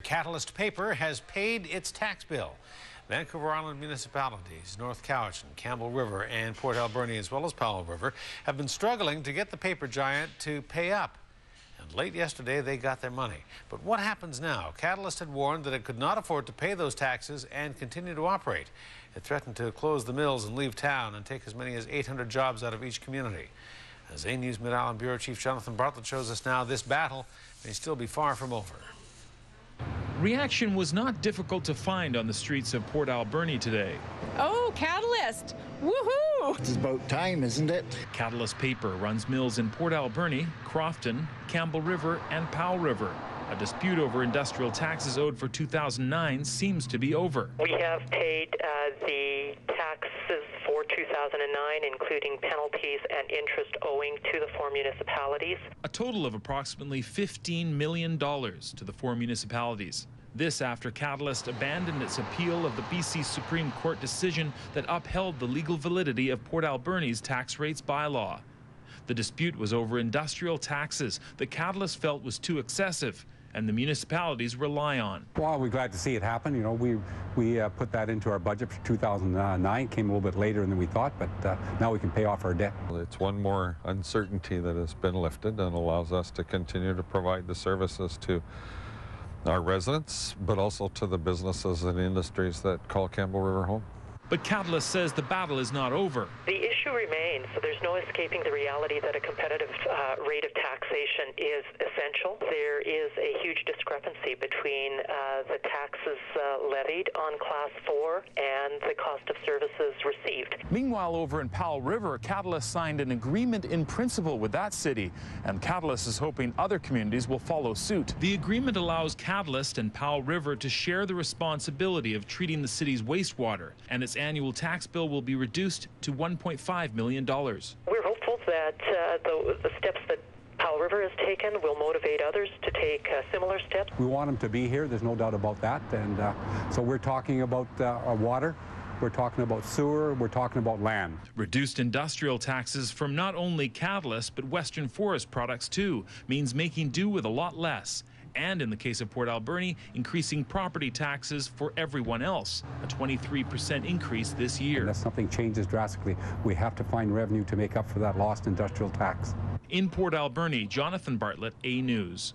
Catalyst Paper has paid its tax bill. Vancouver Island municipalities, North Cowichan, Campbell River, and Port Alberni, as well as Powell River, have been struggling to get the paper giant to pay up. And late yesterday, they got their money. But what happens now? Catalyst had warned that it could not afford to pay those taxes and continue to operate. It threatened to close the mills and leave town and take as many as 800 jobs out of each community. As A News Mid-Island Bureau Chief Jonathan Bartlett shows us now, this battle may still be far from over. Reaction was not difficult to find on the streets of Port Alberni today. Oh, Catalyst! Woohoo! It's about time, isn't it? Catalyst Paper runs mills in Port Alberni, Crofton, Campbell River, and Powell River. A dispute over industrial taxes owed for 2009 seems to be over. We have paid the taxes for 2009, including penalties and interest owing to the 4 municipalities. A total of approximately $15 million to the 4 municipalities. This after Catalyst abandoned its appeal of the BC Supreme Court decision that upheld the legal validity of Port Alberni's tax rates bylaw. The dispute was over industrial taxes that Catalyst felt was too excessive and the municipalities rely on. Well, we're glad to see it happen. You know, we put that into our budget for 2009. Came a little bit later than we thought, but now we can pay off our debt. It's one more uncertainty that has been lifted and allows us to continue to provide the services to our residents, but also to the businesses and industries that call Campbell River home. But Catalyst says the battle is not over. The issue remains, so there's no escaping the reality that a competitive rate of taxation is essential. There is a huge discrepancy between the taxes levied on Class 4 and the cost of services received. Meanwhile, over in Powell River, Catalyst signed an agreement in principle with that city, and Catalyst is hoping other communities will follow suit. The agreement allows Catalyst and Powell River to share the responsibility of treating the city's wastewater, and its annual tax bill will be reduced to $1.5 million. We're hopeful that the steps that Powell River has taken will motivate others to take similar steps. We want them to be here, there's no doubt about that. And so we're talking about water, we're talking about sewer, we're talking about land. Reduced industrial taxes from not only Catalyst but Western Forest products too means making do with a lot less. And in the case of Port Alberni, increasing property taxes for everyone else, a 23% increase this year. Unless something changes drastically, we have to find revenue to make up for that lost industrial tax. In Port Alberni, Jonathan Bartlett, A News.